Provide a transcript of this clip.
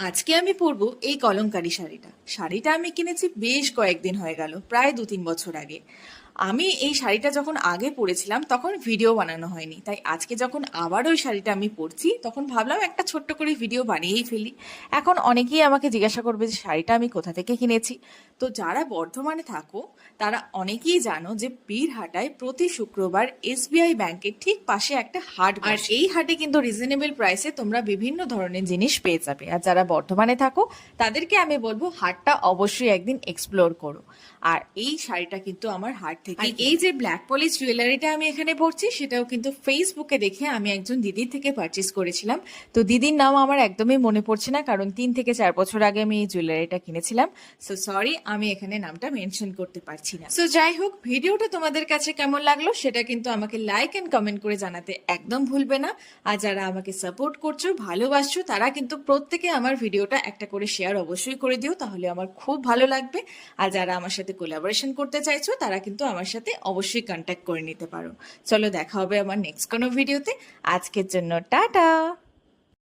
আজকে আমি পরবো এই কলমকারী শাড়িটা আমি কিনেছি বেশ কয়েকদিন হয়ে গেল, প্রায় 2-3 বছর আগে। আমি এই শাড়িটা যখন আগে পরেছিলাম তখন ভিডিও বানানো হয়নি, তাই আজকে যখন আবার ওই শাড়িটা আমি পরছি তখন ভাবলাম একটা ছোট্ট করে ভিডিও বানিয়েই ফেলি। এখন অনেকেই আমাকে জিজ্ঞাসা করবে যে শাড়িটা আমি কোথা থেকে কিনেছি। তো যারা বর্ধমানে থাকো তারা অনেকেই জানো যে বীরহাটায় প্রতি শুক্রবার এসবিআই ব্যাংকের ঠিক পাশে একটা হাট বসে। আর এই হাটে কিন্তু রিজনেবল প্রাইসে তোমরা বিভিন্ন ধরনের জিনিস পেয়ে যাবে। আর যারা বর্ধমানে থাকো তাদেরকে আমি বলবো হাটটা অবশ্যই একদিন এক্সপ্লোর করো। আর এই শাড়িটা কিন্তু আমার হাট থেকে, আর এই যে ব্ল্যাক পলিশ জুয়েলারিটা আমি এখানে পরছি সেটাও কিন্তু ফেসবুকে দেখে আমি একজন দিদির থেকে পারচেস করেছিলাম। তো দিদির নাম আমার একদমই মনে পড়ছে না, কারণ 3 থেকে 4 বছর আগে আমি এই জুয়েলারিটা কিনেছিলাম। সো সরি, আমি এখানে নামটা মেনশন করতে পারছি না। সো যাই হোক, ভিডিওটা তোমাদের কাছে কেমন লাগলো সেটা কিন্তু আমাকে লাইক এন্ড কমেন্ট করে জানাতে একদম ভুলবে না। আর যারা আমাকে সাপোর্ট করছো, ভালোবাসছো, তারা কিন্তু প্রত্যেকে আমার ভিডিওটা একটা করে শেয়ার অবশ্যই করে দিও, তাহলে আমার খুব ভালো লাগবে। আর যারা আমার সাথে কোলাবোরেশন করতে চাইছো তারা কিন্তু আমার সাথে অবশ্যই কন্ট্যাক্ট করে নিতে পারো। চলো, দেখা হবে আমার নেক্সট কোনো ভিডিওতে। আজকের জন্য টাটা।